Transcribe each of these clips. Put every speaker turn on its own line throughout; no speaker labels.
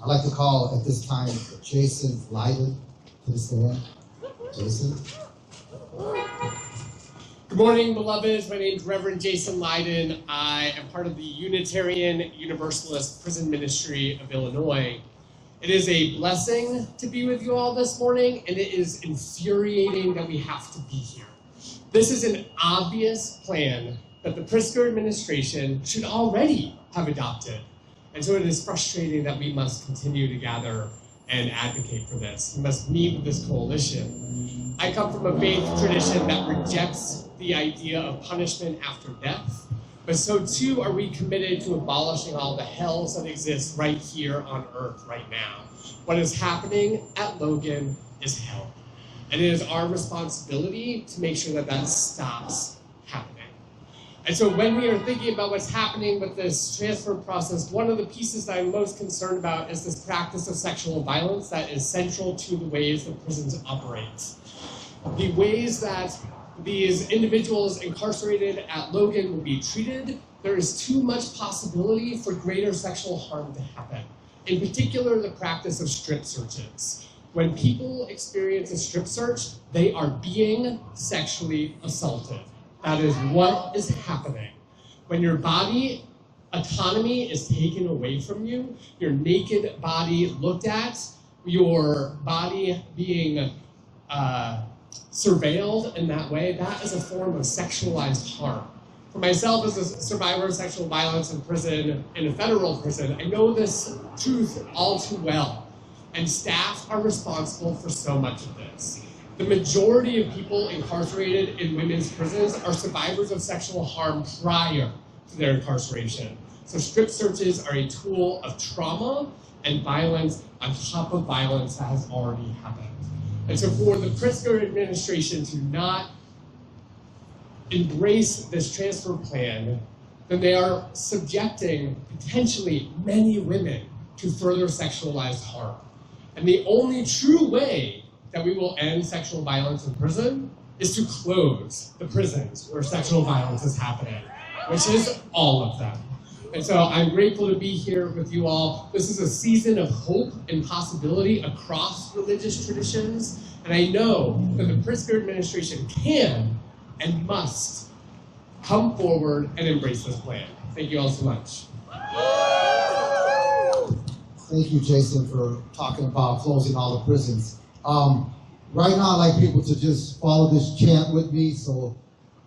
I'd like to call at this time Jason Lydon to the stand. Jason.
Good morning, beloveds. My name is Reverend Jason Lydon. I am part of the Unitarian Universalist prison ministry of Illinois. It is a blessing to be with you all this morning, and it is infuriating that we have to be here. This is an obvious plan that the Pritzker administration should already have adopted. And so it is frustrating that we must continue to gather and advocate for this. We must meet with this coalition. I come from a faith tradition that rejects the idea of punishment after death, but so too are we committed to abolishing all the hells that exist right here on earth right now. What is happening at Logan is hell. And it is our responsibility to make sure that that stops happening. And so when we are thinking about what's happening with this transfer process, one of the pieces that I'm most concerned about is this practice of sexual violence that is central to the ways that prisons operate. The ways that these individuals incarcerated at Logan will be treated, there is too much possibility for greater sexual harm to happen. In particular, the practice of strip searches. When people experience a strip search, they are being sexually assaulted. That is what is happening. When your body autonomy is taken away from you, your naked body looked at, your body being surveilled in that way, that is a form of sexualized harm. For myself as a survivor of sexual violence in prison, in a federal prison, I know this truth all too well. And staff are responsible for so much of this. The majority of people incarcerated in women's prisons are survivors of sexual harm prior to their incarceration. So strip searches are a tool of trauma and violence on top of violence that has already happened. And so for the Pritzker administration to not embrace this transfer plan, then they are subjecting potentially many women to further sexualized harm. And the only true way that we will end sexual violence in prison is to close the prisons where sexual violence is happening, which is all of them. And so I'm grateful to be here with you all. This is a season of hope and possibility across religious traditions. And I know that the Pritzker administration can and must come forward and embrace this plan. Thank you all so much.
Thank you, Jason, for talking about closing all the prisons. Right now, I'd like people to just follow this chant with me. So,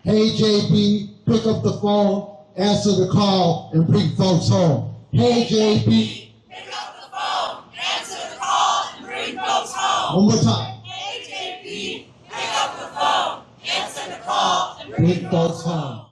hey, JB, pick up the phone, answer the call, and bring folks home. Hey, JB,
pick up the phone, answer the call, and bring folks home.
One more time.
Hey, JB, pick up the phone, answer the call, and bring
folks home.